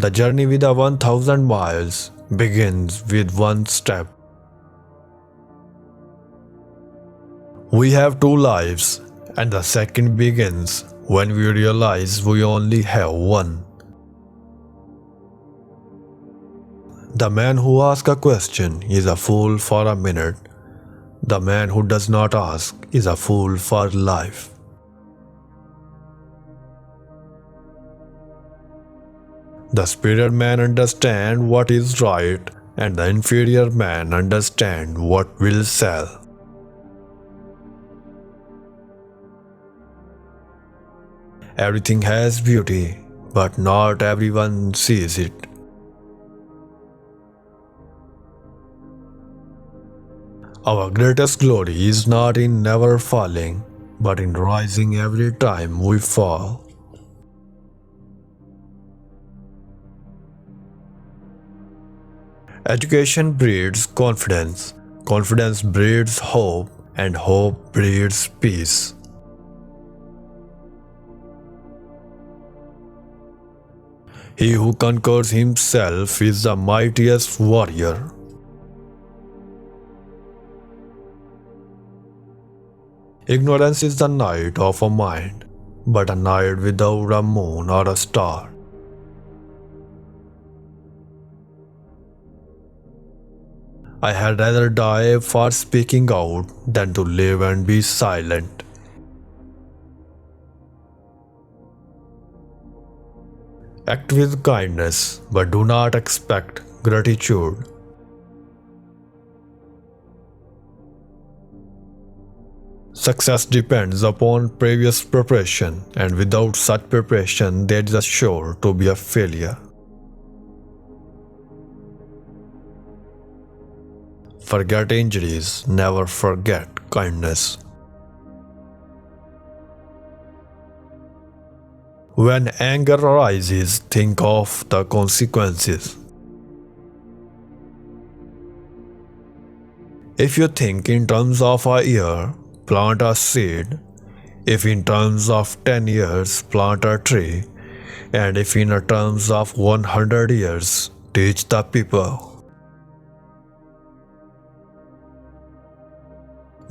The journey with the 1000 miles begins with one step. We have two lives, and the second begins when we realize we only have one. The man who asks a question is a fool for a minute. The man who does not ask is a fool for life. The superior man understands what is right, and the inferior man understands what will sell. Everything has beauty, but not everyone sees it. Our greatest glory is not in never falling, but in rising every time we fall. Education breeds confidence, confidence breeds hope, and hope breeds peace. He who conquers himself is the mightiest warrior. Ignorance is the night of a mind, but a night without a moon or a star. I had rather die for speaking out than to live and be silent. Act with kindness, but do not expect gratitude. Success depends upon previous preparation, and without such preparation, there is sure to be a failure. Forget injuries, never forget kindness. When anger arises, think of the consequences. If you think in terms of a year, plant a seed. If in terms of 10 years, plant a tree. And if in terms of 100 years, teach the people.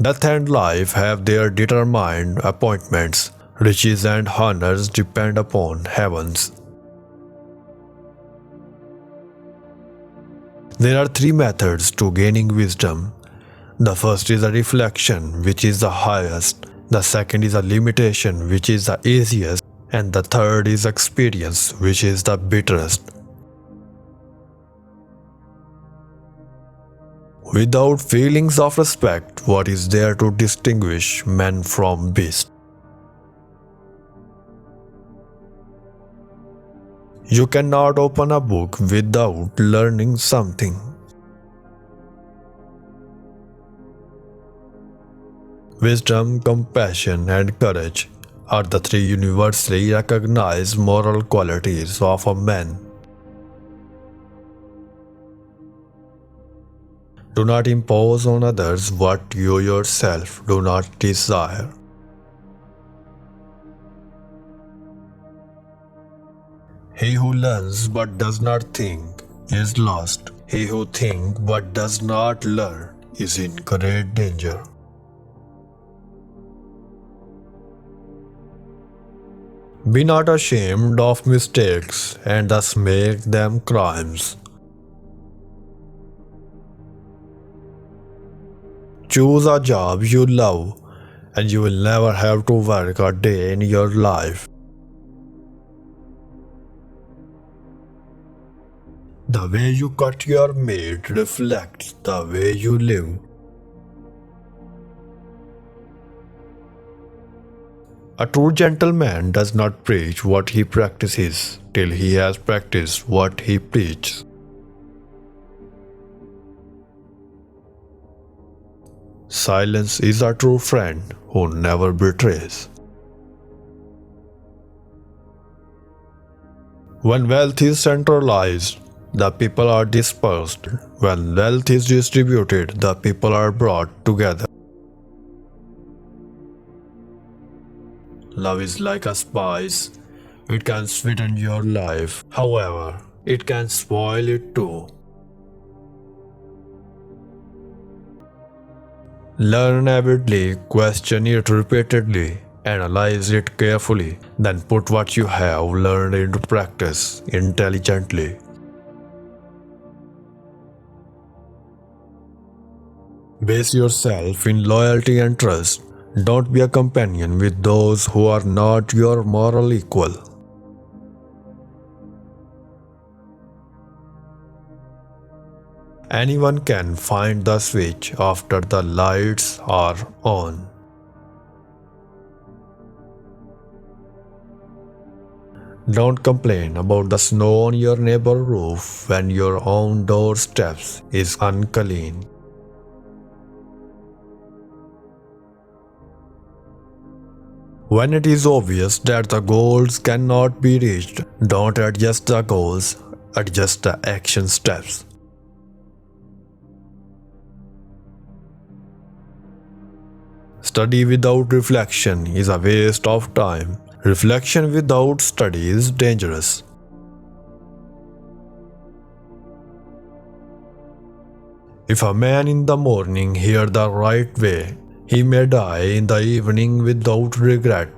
Death and life have their determined appointments. Riches and honors depend upon heavens. There are three methods to gaining wisdom. The first is a reflection, which is the highest. The second is a limitation, which is the easiest. And the third is experience, which is the bitterest. Without feelings of respect, what is there to distinguish man from beast? You cannot open a book without learning something. Wisdom, compassion, and courage are the three universally recognized moral qualities of a man. Do not impose on others what you yourself do not desire. He who learns but does not think is lost. He who thinks but does not learn is in great danger. Be not ashamed of mistakes and thus make them crimes. Choose a job you love, and you will never have to work a day in your life. The way you cut your meat reflects the way you live. A true gentleman does not preach what he practices till he has practiced what he preaches. Silence is a true friend who never betrays. When wealth is centralized, the people are dispersed. When wealth is distributed, the people are brought together. Love is like a spice. It can sweeten your life. However, it can spoil it too. Learn avidly, question it repeatedly, analyze it carefully, then put what you have learned into practice intelligently. Base yourself in loyalty and trust. Don't be a companion with those who are not your moral equal. Anyone can find the switch after the lights are on. Don't complain about the snow on your neighbor's roof when your own doorstep is unclean. When it is obvious that the goals cannot be reached, don't adjust the goals, adjust the action steps. Study without reflection is a waste of time. Reflection without study is dangerous. If a man in the morning hear the right way, he may die in the evening without regret.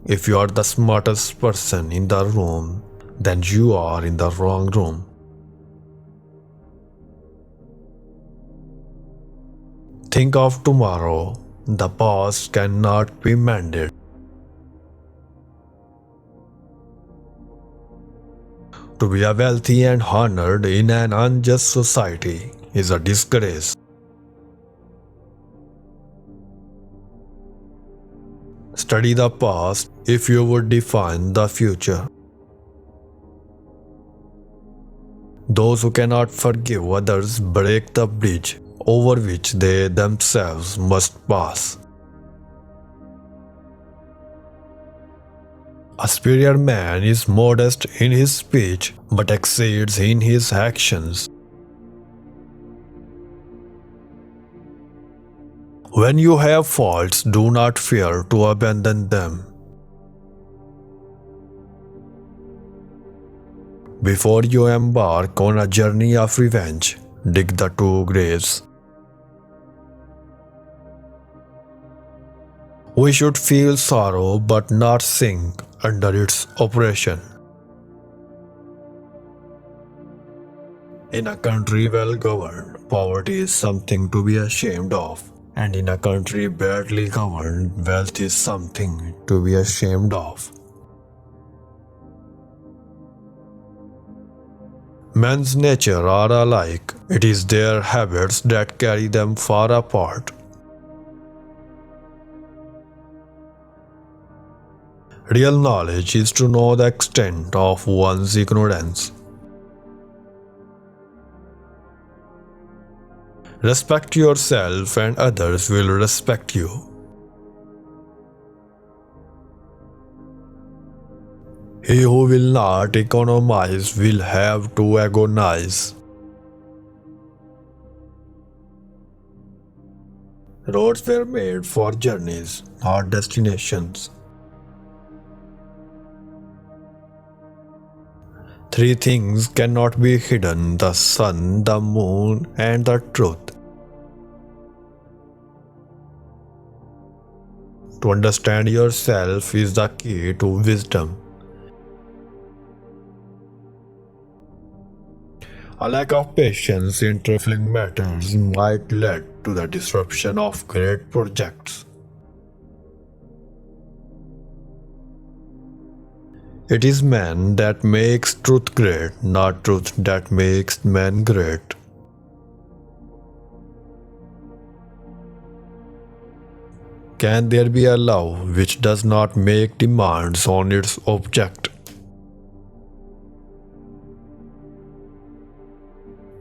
If you are the smartest person in the room, then you are in the wrong room. Think of tomorrow. The past cannot be mended. To be a wealthy and honored in an unjust society is a disgrace. Study the past if you would define the future. Those who cannot forgive others break the bridge over which they themselves must pass. A superior man is modest in his speech but exceeds in his actions. When you have faults, do not fear to abandon them. Before you embark on a journey of revenge, dig the 2 graves. We should feel sorrow but not sink under its oppression. In a country well governed, poverty is something to be ashamed of, and in a country badly governed, wealth is something to be ashamed of. Men's nature are alike. It is their habits that carry them far apart. Real knowledge is to know the extent of one's ignorance. Respect yourself and others will respect you. He who will not economize will have to agonize. Roads were made for journeys, not destinations. 3 things cannot be hidden: the sun, the moon, and the truth. To understand yourself is the key to wisdom. A lack of patience in trifling matters might lead to the disruption of great projects. It is man that makes truth great, not truth that makes man great. Can there be a love which does not make demands on its object?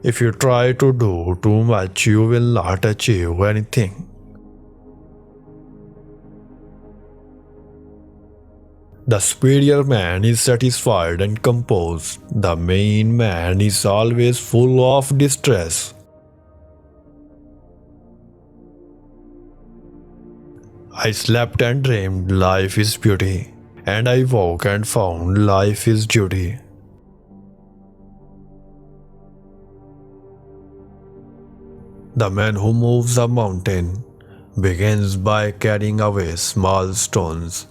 If you try to do too much, you will not achieve anything. The superior man is satisfied and composed. The mean man is always full of distress. I slept and dreamed life is beauty, and I woke and found life is duty. The man who moves a mountain begins by carrying away small stones.